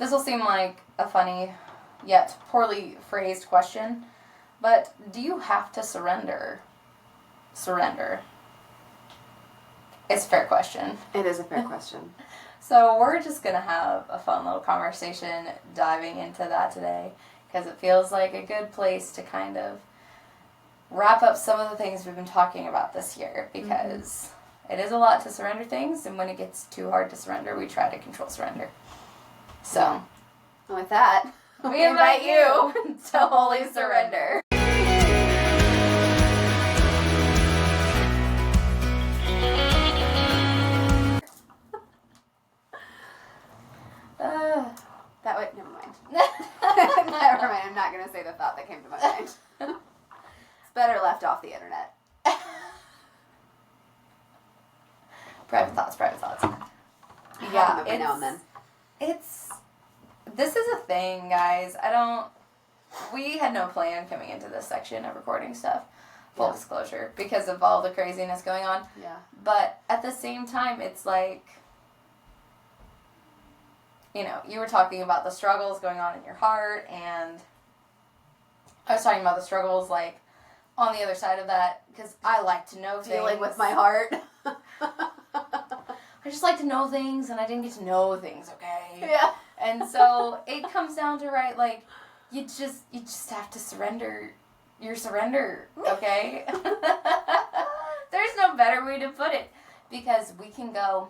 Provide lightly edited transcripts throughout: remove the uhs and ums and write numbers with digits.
This will seem like a funny, yet poorly phrased question, but do you have to surrender? Surrender. It's a fair question. It is a fair question. So we're just going to have a fun little conversation diving into that today, because it feels like a good place to kind of wrap up some of the things we've been talking about this year, because it is a lot to surrender things, and when it gets too hard to surrender, we try to control surrender. So, with that, we invite you to Holy Surrender. That way, never mind. Never mind, I'm not going to say the thought that came to my mind. It's better left off the internet. Private thoughts. Yeah, every now and then. This is a thing, guys. We had no plan coming into this section of recording stuff, full disclosure, because of all the craziness going on. Yeah. But at the same time, it's like, you know, you were talking about the struggles going on in your heart, and I was talking about the struggles, like, on the other side of that, because I like to know things. Dealing with my heart. I just like to know things, and I didn't get to know things, okay? Yeah. And so it comes down to, right, like, you just have to surrender your surrender, okay? There's no better way to put it, because we can go,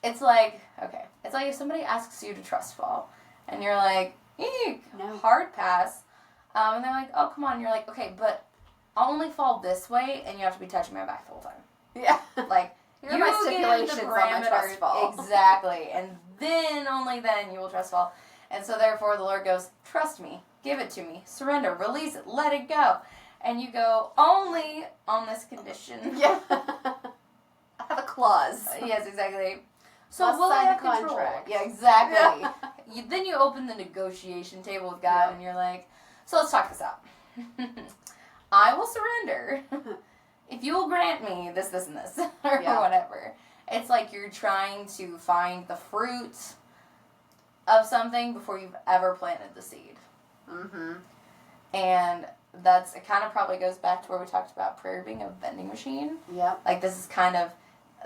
it's like if somebody asks you to trust fall, and you're like, eek, no. Hard pass, and they're like, oh, come on, and you're like, okay, but I'll only fall this way, and you have to be touching my back the whole time. Yeah. Like, you give the parameters, exactly, and then, only then, you will trust fall. And so, therefore, the Lord goes, trust me, give it to me, surrender, release it, let it go. And you go, only on this condition. Yeah. I have a clause. Yes, exactly. So Must will I sign have the control? contract. Yeah, exactly. Yeah. Then you open the negotiation table with God, and you're like, so let's talk this out. I will surrender if you will grant me this, and this, or whatever. It's like you're trying to find the fruit of something before you've ever planted the seed. Mm-hmm. And it kind of probably goes back to where we talked about prayer being a vending machine. Yeah. Like, this is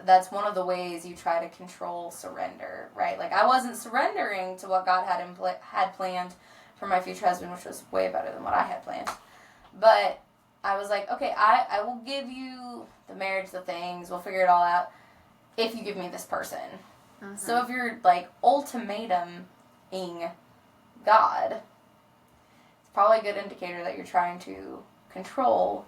that's one of the ways you try to control surrender, right? Like, I wasn't surrendering to what God had planned for my future husband, which was way better than what I had planned. But I was like, okay, I will give you the marriage, the things, we'll figure it all out if you give me this person. Mm-hmm. So if you're, like, ultimatum-ing God, it's probably a good indicator that you're trying to control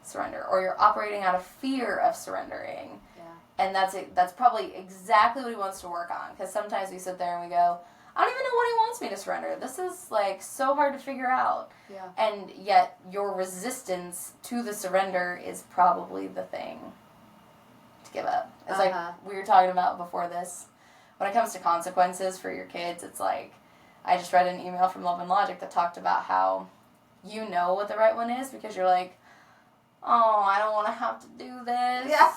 surrender, or you're operating out of fear of surrendering. Yeah. And that's probably exactly what he wants to work on, because sometimes we sit there and we go, I don't even know what he wants me to surrender. This is, like, so hard to figure out. Yeah. And yet your resistance to the surrender is probably the thing to give up. It's like we were talking about before this. When it comes to consequences for your kids, it's like, I just read an email from Love and Logic that talked about how you know what the right one is because you're like, oh, I don't want to have to do this. Yeah.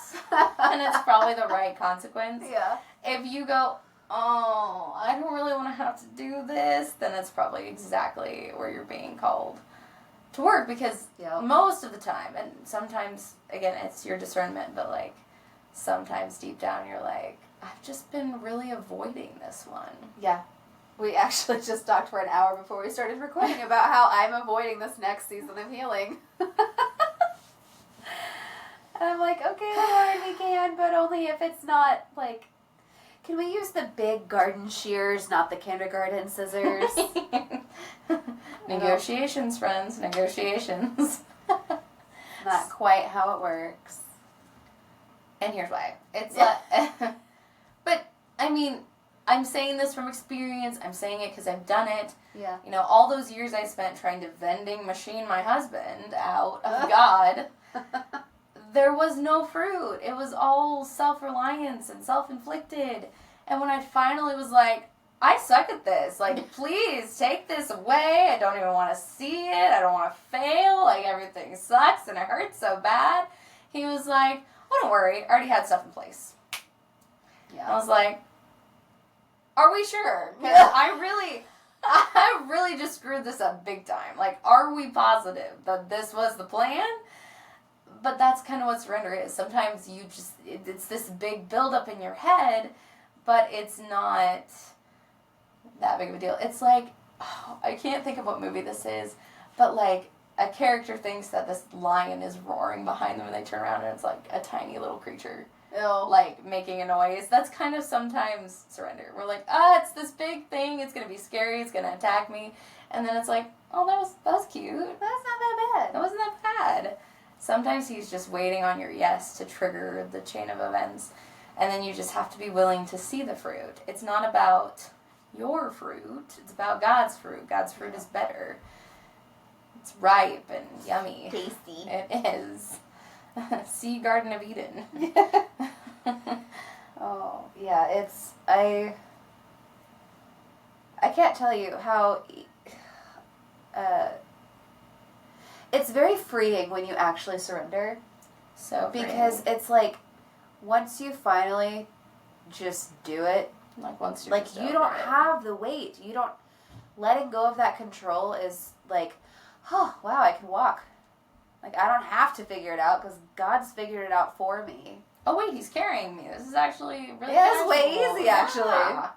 And it's probably the right consequence. Yeah. If you go, oh, I don't really want to have to do this, then it's probably exactly where you're being called to work, because most of the time, and sometimes, again, it's your discernment, but, like, sometimes deep down you're like, I've just been really avoiding this one. Yeah. We actually just talked for an hour before we started recording about how I'm avoiding this next season of healing. And I'm like, okay, Lord, we can, but only if it's not, like, can we use the big garden shears, not the kindergarten scissors? Negotiations, friends, negotiations. Not quite how it works. And here's why. It's but, I mean, I'm saying this from experience. I'm saying it because I've done it. Yeah. You know, all those years I spent trying to vending machine my husband out of God, there was no fruit. It was all self-reliance and self-inflicted. And when I finally was like, I suck at this. Like, please take this away. I don't even want to see it. I don't want to fail. Like, everything sucks and it hurts so bad. He was like, oh, don't worry. I already had stuff in place. Yeah. I was like, Are we sure? Because I really just screwed this up big time. Like, are we positive that this was the plan? But that's kind of what surrender is. Sometimes you just, it's this big buildup in your head, but it's not that big of a deal. It's like, I can't think of what movie this is, but like, a character thinks that this lion is roaring behind them and they turn around and it's like a tiny little creature. Ew. Like, making a noise. That's kind of sometimes surrender. We're like, it's this big thing, it's gonna be scary, it's gonna attack me. And then it's like, oh, that was cute. That's not that bad. That wasn't that bad. Sometimes he's just waiting on your yes to trigger the chain of events. And then you just have to be willing to see the fruit. It's not about your fruit, it's about God's fruit. God's fruit is better. It's ripe and yummy. Tasty. It is. See Garden of Eden. Oh, yeah, it's, I can't tell you how, it's very freeing when you actually surrender. So Because it's like, once you finally just do it, like once you're like, just you over don't it. have the weight. You don't, letting go of that control is like, oh, wow, I can walk. Like, I don't have to figure it out because God's figured it out for me. Oh wait, he's carrying me. This is actually really Yeah, it's way casual. easy, actually. Yeah.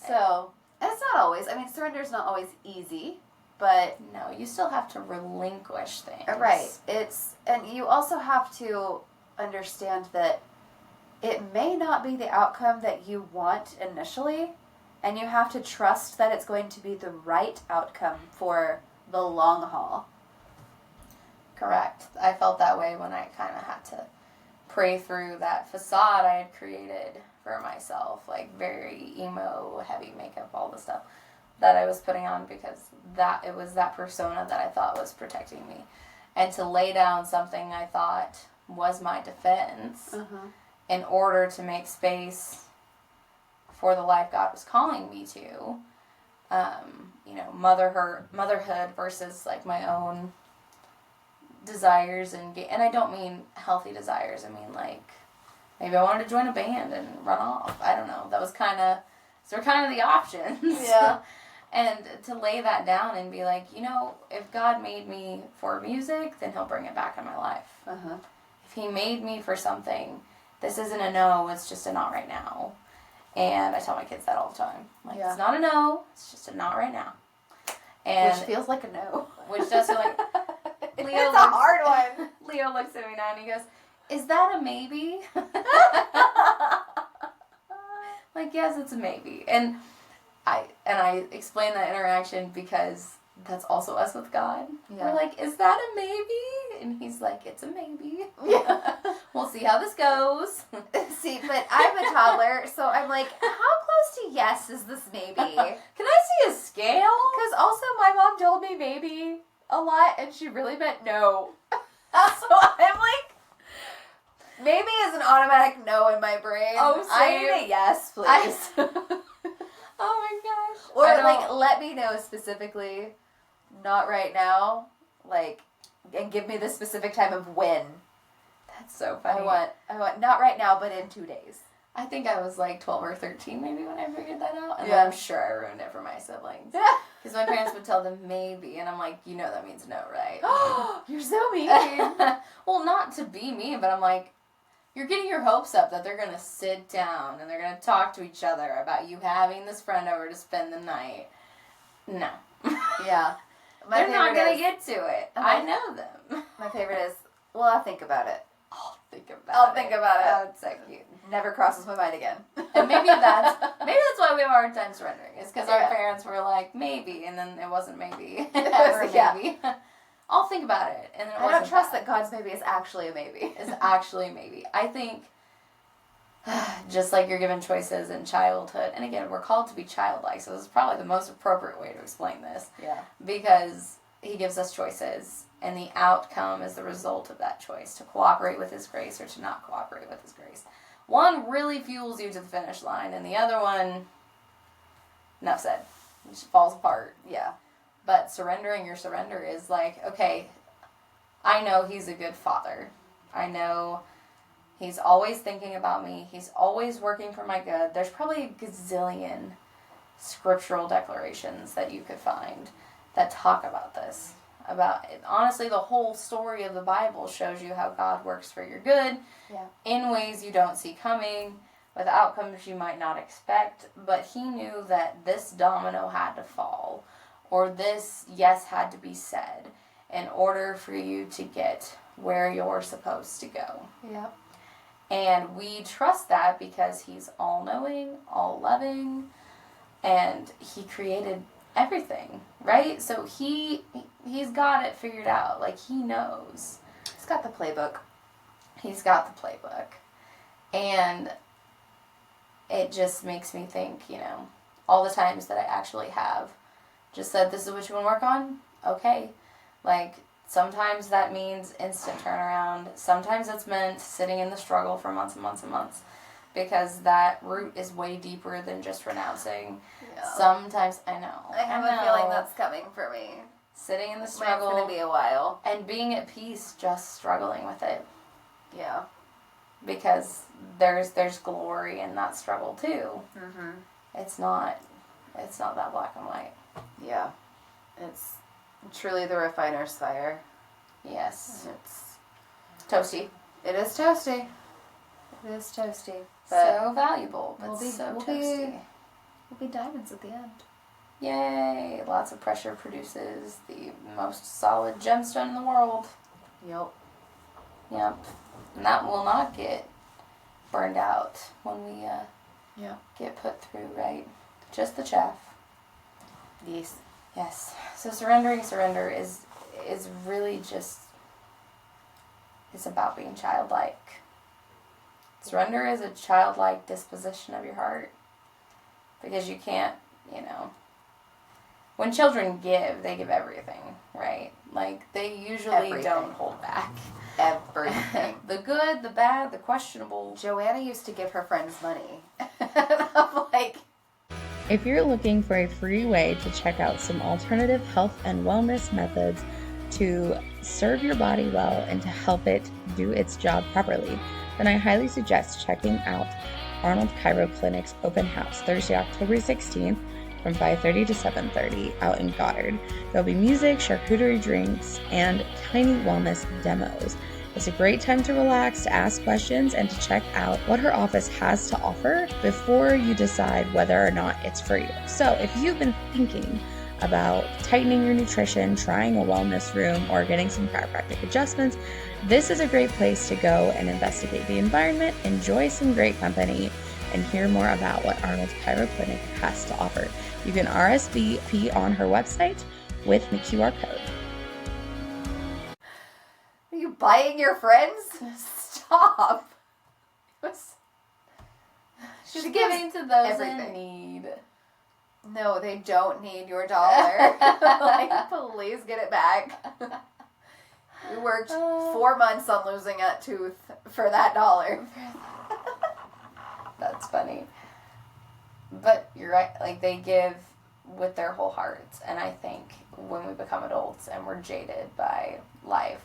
So, and it's not always, I mean, surrender's not always easy, but... No, you still have to relinquish things. Right. It's, and you also have to understand that it may not be the outcome that you want initially, and you have to trust that it's going to be the right outcome for the long haul. Correct. I felt that way when I kind of had to pray through that facade I had created for myself, like very emo, heavy makeup, all the stuff that I was putting on because it was that persona that I thought was protecting me. And to lay down something I thought was my defense in order to make space for the life God was calling me to, motherhood versus like my own desires and I don't mean healthy desires. I mean like maybe I wanted to join a band and run off. I don't know. That was kind of the options. Yeah. And to lay that down and be like, if God made me for music, then He'll bring it back in my life. If He made me for something, this isn't a no. It's just a not right now. And I tell my kids that all the time. Like, It's not a no. It's just a not right now. And which feels like a no. Which does feel like... It's a hard one. Leo looks at me now and he goes, is that a maybe? Like, yes, it's a maybe. And I explain that interaction because that's also us with God. Yeah. We're like, is that a maybe? And He's like, it's a maybe. Yeah. We'll see how this goes. See, but I'm a toddler, so I'm like, how close to yes is this maybe? Can I see a scale? Because also my mom told me maybe a lot, and she really meant no. So I'm like, maybe is an automatic no in my brain. Oh, same. I need a yes, please. Oh my gosh. Or like, let me know specifically, not right now, like, and give me the specific time of when. That's so funny. I want not right now, but in 2 days. I think I was like 12 or 13 maybe when I figured that out. And Yeah. I'm sure I ruined it for my siblings. Because my parents would tell them maybe, and I'm like, that means no, right? You're so mean. Well, not to be mean, but I'm like, you're getting your hopes up that they're going to sit down and they're going to talk to each other about you having this friend over to spend the night. No. Yeah. They're not going to get to it. I know them. My favorite is, well, I'll think about it. I'll think about it. Oh, it's so cute. Never crosses my mind again. And maybe that's why we have a hard time surrendering. It's because our parents were like, maybe, and then it wasn't maybe. Ever maybe. I'll think about it. And then I don't trust that God's maybe is actually a maybe. Is actually a maybe. I think just like you're given choices in childhood, and again, we're called to be childlike, so this is probably the most appropriate way to explain this. Yeah. Because He gives us choices, and the outcome is the result of that choice, to cooperate with His grace or to not cooperate with His grace. One really fuels you to the finish line, and the other one, enough said, it just falls apart. Yeah. But surrendering your surrender is like, okay, I know He's a good Father. I know He's always thinking about me. He's always working for my good. There's probably a gazillion scriptural declarations that you could find that talk about this. Honestly, the whole story of the Bible shows you how God works for your good in ways you don't see coming, with outcomes you might not expect. But he knew that this domino had to fall, or this yes had to be said, in order for you to get where you're supposed to go. Yep. And we trust that because he's all-knowing, all-loving, and he created everything, right? So he's got it figured out. Like, he knows. He's got the playbook. He's got the playbook. And it just makes me think, all the times that I actually have just said, this is what you want to work on? Okay. Like, sometimes that means instant turnaround. Sometimes it's meant sitting in the struggle for months and months and months, because that root is way deeper than just renouncing. Yeah. Sometimes, I know. I have a feeling that's coming for me. Sitting in the struggle. It's going to be a while. And being at peace, just struggling with it. Yeah. Because there's glory in that struggle too. Mm-hmm. It's not that black and white. Yeah. It's truly the refiner's fire. Yes. It's toasty. It is toasty. It is toasty. But so valuable, but so toasty. We'll be diamonds at the end. Yay! Lots of pressure produces the most solid gemstone in the world. Yep. And that will not get burned out when we get put through, right? Just the chaff. Yes. So surrender is really just, it's about being childlike. Surrender is a childlike disposition of your heart. Because you can't, when children give, they give everything, right? Like, they usually don't hold back. Everything. The good, the bad, the questionable. Joanna used to give her friends money. I'm like... If you're looking for a free way to check out some alternative health and wellness methods to serve your body well and to help it do its job properly, then I highly suggest checking out Arnold Chiro Clinic's open house Thursday, October 16th from 5:30 to 7:30 out in Goddard. There'll be music, charcuterie drinks, and tiny wellness demos. It's a great time to relax, to ask questions, and to check out what her office has to offer before you decide whether or not it's for you. So if you've been thinking about tightening your nutrition, trying a wellness room, or getting some chiropractic adjustments, this is a great place to go and investigate the environment, enjoy some great company, and hear more about what Arnold Chiro Clinic has to offer. You can RSVP on her website with the QR code. Are you buying your friends? Stop. She's giving to those in need. No, they don't need your dollar. Like, please get it back. We worked 4 months on losing that tooth for that dollar. That's funny. But you're right. Like, they give with their whole hearts. And I think when we become adults and we're jaded by life,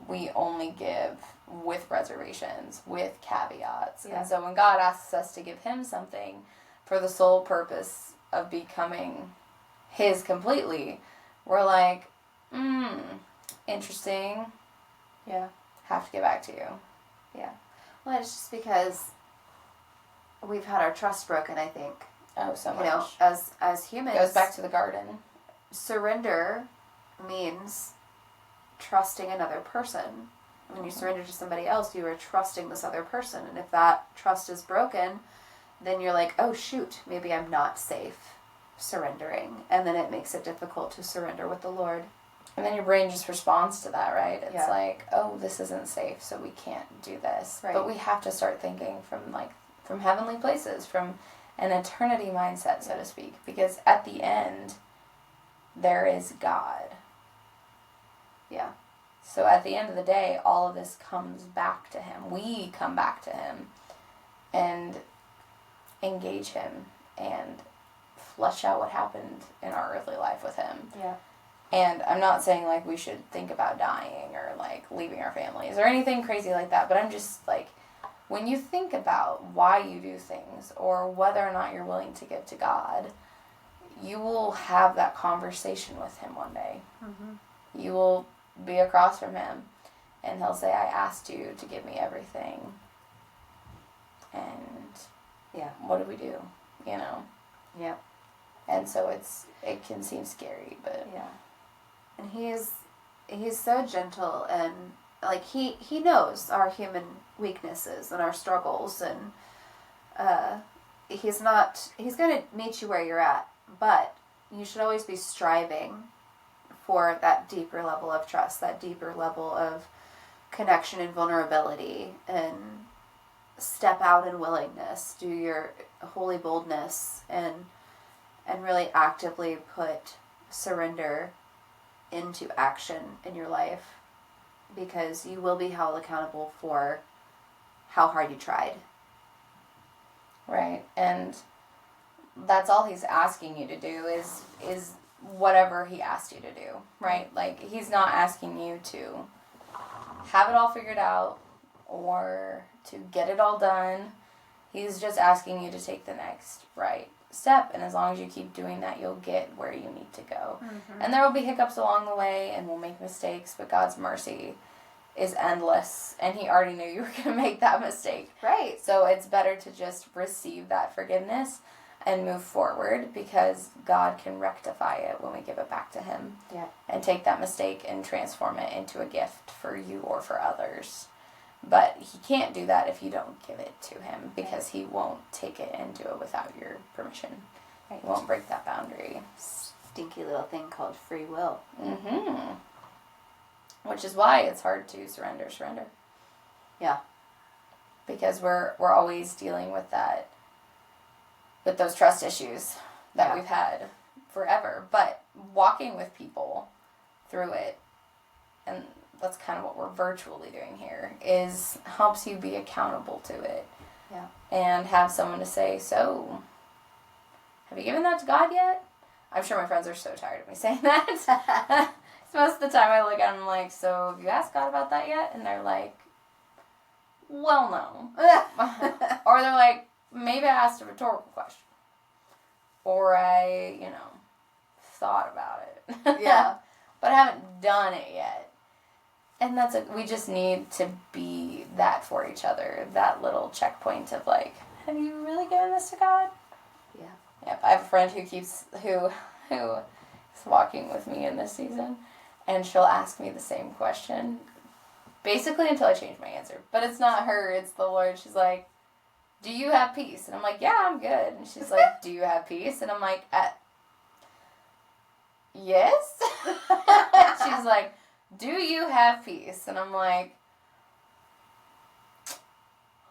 we only give with reservations, with caveats. Yeah. And so when God asks us to give him something for the sole purpose of becoming his completely, we're like, interesting. Yeah. Have to get back to you. Yeah. Well, it's just because we've had our trust broken, I think. Oh, so much. As humans. It goes back to the garden. Surrender means trusting another person. When you surrender to somebody else, you are trusting this other person. And if that trust is broken, then you're like, oh shoot, maybe I'm not safe surrendering. And then it makes it difficult to surrender with the Lord. And then your brain just responds to that, right? It's like, oh, this isn't safe, so we can't do this. Right. But we have to start thinking from heavenly places, from an eternity mindset, so to speak. Because at the end, there is God. Yeah. So at the end of the day, all of this comes back to him. We come back to him and engage him and flesh out what happened in our earthly life with him. Yeah. And I'm not saying, like, we should think about dying or, like, leaving our families or anything crazy like that. But I'm just, like, when you think about why you do things or whether or not you're willing to give to God, you will have that conversation with him one day. Mm-hmm. You will be across from him, and he'll say, I asked you to give me everything. And what do we do? You know? Yep. And so it can seem scary, but... Yeah. And he's so gentle, and like he knows our human weaknesses and our struggles, and he's going to meet you where you're at, but you should always be striving for that deeper level of trust, that deeper level of connection and vulnerability, and step out in willingness, do your holy boldness, and really actively put surrender into action in your life, because you will be held accountable for how hard you tried. Right. And that's all he's asking you to do is whatever he asked you to do, right? Like, he's not asking you to have it all figured out or to get it all done. He's just asking you to take the next right step, and as long as you keep doing that, you'll get where you need to go. Mm-hmm. And there will be hiccups along the way, and we'll make mistakes, but God's mercy is endless, and he already knew you were going to make that mistake. Right. So it's better to just receive that forgiveness and move forward, because God can rectify it when we give it back to him. Yeah. And take that mistake and transform it into a gift for you or for others. But he can't do that if you don't give it to him, because he won't take it and do it without your permission. Right. He won't break that boundary. Stinky little thing called free will. Mm-hmm. Which is why it's hard to surrender. Yeah. Because we're always dealing with that, with those trust issues that we've had forever. But walking with people through it, and that's kind of what we're virtually doing here, is helps you be accountable to it. Yeah. And have someone to say, so, have you given that to God yet? I'm sure my friends are so tired of me saying that. Most of the time I look at them like, so have you asked God about that yet? And they're like, well, no. Or they're like, maybe I asked a rhetorical question. Or I, thought about it. Yeah. But I haven't done it yet. And we just need to be that for each other. That little checkpoint of like, have you really given this to God? Yeah. Yep. I have a friend who is walking with me in this season, and she'll ask me the same question, basically until I change my answer. But it's not her, it's the Lord. She's like, do you have peace? And I'm like, yeah, I'm good. And she's like, do you have peace? And I'm like, yes. She's like, do you have peace? And I'm like,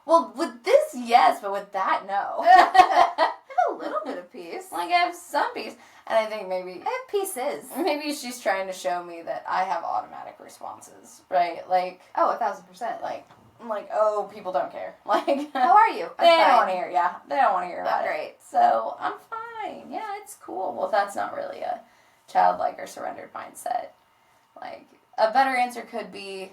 well, with this, yes, but with that, no. I have a little bit of peace. Like, I have some peace. And I think maybe... I have pieces. Maybe she's trying to show me that I have automatic responses, right? Like... Oh, 1,000%. Like, I'm like, oh, people don't care. Like... How are you? They don't want to hear, They don't want to hear about it. Great. So, I'm fine. Yeah, it's cool. Well, that's not really a childlike or surrendered mindset. Like... A better answer could be,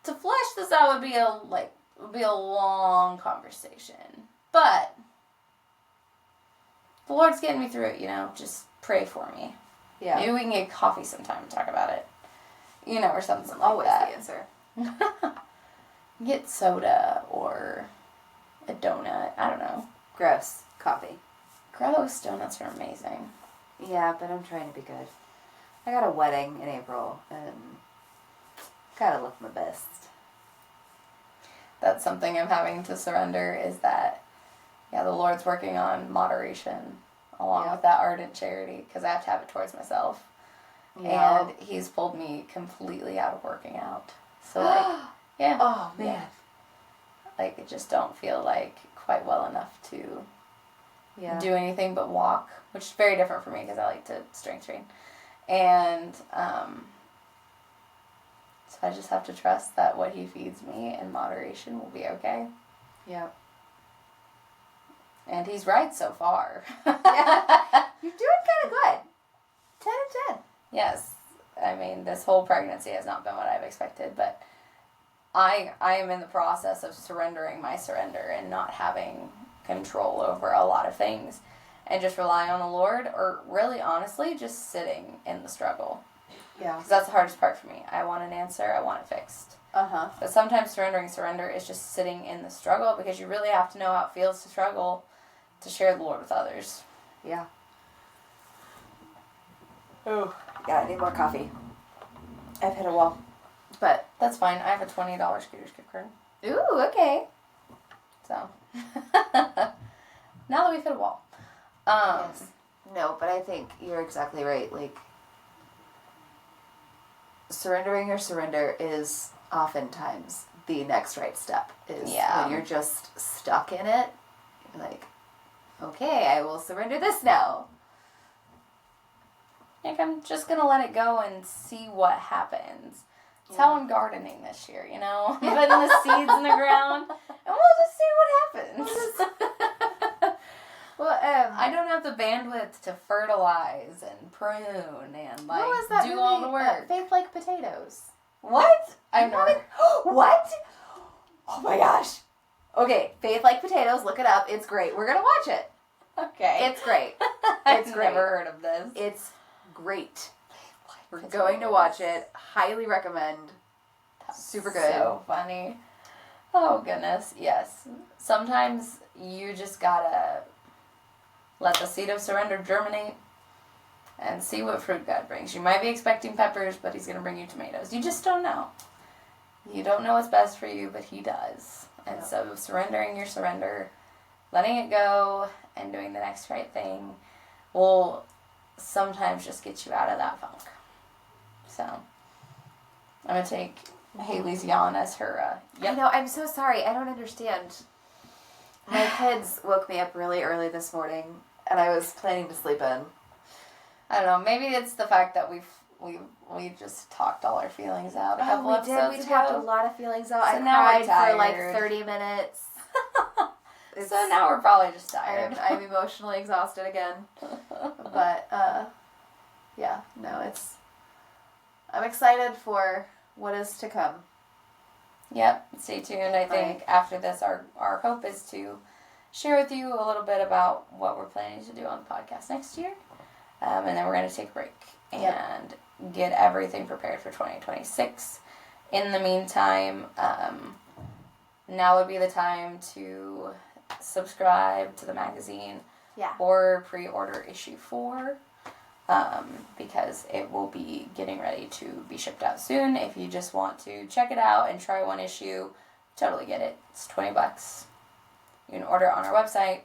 to flesh this out would be a long conversation. But the Lord's getting me through it, just pray for me. Yeah. Maybe we can get coffee sometime and talk about it. Or something like Always that. the answer. Get soda or a donut. I don't know. Gross. Coffee. Gross. Donuts are amazing. Yeah, but I'm trying to be good. I got a wedding in April, and gotta look my best. That's something I'm having to surrender, is that, the Lord's working on moderation along with that ardent charity, because I have to have it towards myself. Yeah. And he's pulled me completely out of working out. So, yeah. Oh, man. Yeah. Like, I just don't feel like quite well enough to do anything but walk, which is very different for me, because I like to strength train. And so I just have to trust that what he feeds me in moderation will be okay. Yeah. And he's right so far. Yeah. You're doing kind of good. 10 of 10. Yes. I mean, this whole pregnancy has not been what I've expected, but I am in the process of surrendering my surrender and not having control over a lot of things and just relying on the Lord, or really honestly just sitting in the struggle. Yeah. Because that's the hardest part for me. I want an answer. I want it fixed. Uh-huh. But sometimes surrender is just sitting in the struggle, because you really have to know how it feels to struggle to share the Lord with others. Yeah. Oh, yeah, I need more coffee. I've hit a wall. But That's fine. I have a $20 Scooters gift card. ooh, okay. So, now that we've hit a wall. Yes. No, but I think you're exactly right. Like, surrendering your surrender is oftentimes the next right step. Is Yeah. when you're just stuck in it. You're like, okay, I will surrender this now. Like, I'm just going to let it go and see what happens. It's how I'm gardening this year, you know? Putting the seeds in the ground, and we'll just see what happens. Well, I don't have the bandwidth to fertilize and prune and, like, what was that do movie? all the work. Faith Like Potatoes. What? I've never... What? Oh my gosh. Okay, Faith Like Potatoes, look it up. It's great. We're going to watch it. Okay. It's great. I've It's great. never heard of this. It's great. We're going to watch it. Highly recommend. Super good. So funny. Oh, goodness. Yes. Sometimes you just gotta let the seed of surrender germinate and see what fruit God brings. You might be expecting peppers, but He's gonna bring you tomatoes. You just don't know. You don't know what's best for you, but He does. And so surrendering your surrender, letting it go, and doing the next right thing will sometimes just get you out of that funk. So, I'm going to take Haley's yawn as her, I know, I'm so sorry. I don't understand. My kids woke me up really early this morning, and I was planning to sleep in. I don't know, maybe it's the fact that we just talked all our feelings out a couple episodes We ago. talked a lot of feelings out. So I now we're cried for like tired. 30 minutes. So now we're probably just tired. I'm emotionally exhausted again. But, yeah, no, I'm excited for what is to come. Yep, stay tuned. I think after this, our hope is to share with you a little bit about what we're planning to do on the podcast next year. And then we're going to take a break and get everything prepared for 2026. In the meantime, now would be the time to subscribe to the magazine or pre-order issue 4. Because it will be getting ready to be shipped out soon. If you just want to check it out and try one issue, totally get it. It's $20. You can order it on our website,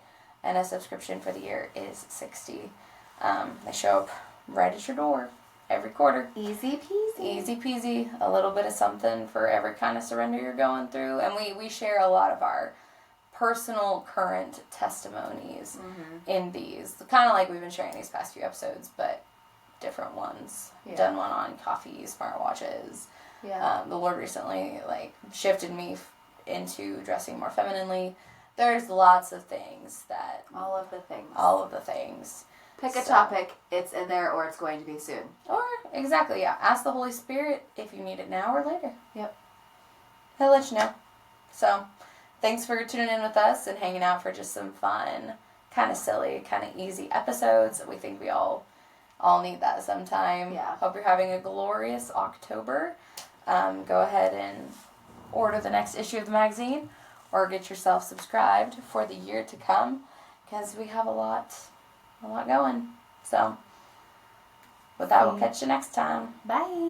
and a subscription for the year is $60. They show up right at your door every quarter. Easy peasy. Easy peasy. A little bit of something for every kind of surrender you're going through. And we share a lot of our personal current testimonies in these, kind of like we've been sharing these past few episodes, but different ones. Done one on coffee, smartwatches. The Lord recently shifted me into dressing more femininely. There's lots of things that All of the things. Pick a topic, it's in there, or it's going to be soon. Or exactly, ask the Holy Spirit if you need it now or later. Yep. He'll let you know. So thanks for tuning in with us and hanging out for just some fun, kind of silly, kind of easy episodes. We think we all need that sometime. Yeah. Hope you're having a glorious October. Go ahead and order the next issue of the magazine or get yourself subscribed for the year to come, because we have a lot going. So with that, we'll catch you next time. Bye.